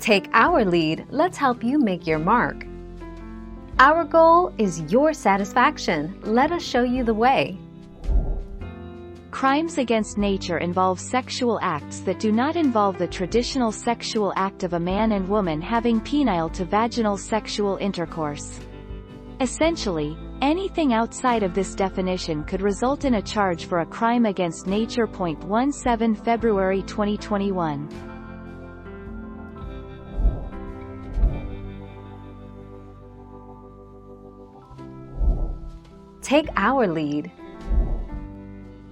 Take our lead, let's help you make your mark. Our goal is your satisfaction. Let us show you the way. Crimes against nature involve sexual acts that do not involve the traditional sexual act of a man and woman having penile to vaginal sexual intercourse. Essentially, anything outside of this definition could result in a charge for a crime against nature. 17 February 2021. Take our lead.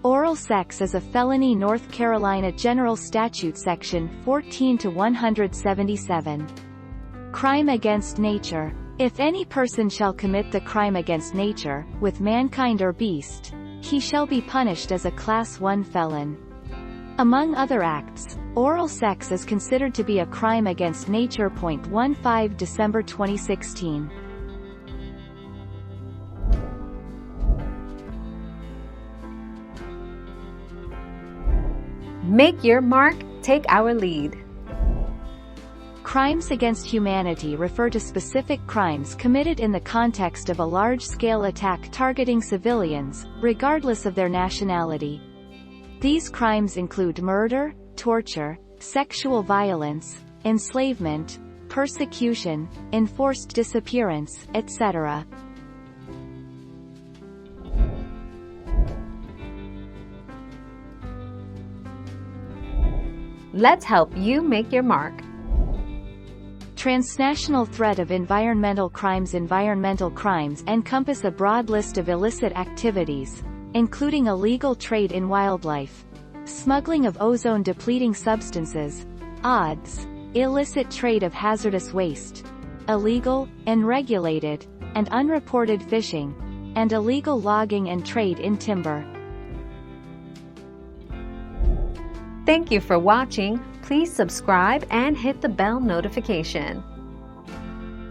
Oral sex is a felony. North Carolina General Statute Section 14-177. Crime against nature. If any person shall commit the crime against nature, with mankind or beast, he shall be punished as a Class 1 felon. Among other acts, oral sex is considered to be a crime against nature. 15 December 2016. Make your mark, take our lead. Crimes against humanity refer to specific crimes committed in the context of a large-scale attack targeting civilians, regardless of their nationality. These crimes include murder, torture, sexual violence, enslavement, persecution, enforced disappearance, etc. Let's help you make your mark. Transnational threat of environmental crimes. Environmental crimes encompass a broad list of illicit activities, including illegal trade in wildlife, smuggling of ozone-depleting substances, odds, illicit trade of hazardous waste, illegal, unregulated, and unreported fishing, and illegal logging and trade in timber. Thank you for watching. Please subscribe and hit the bell notification.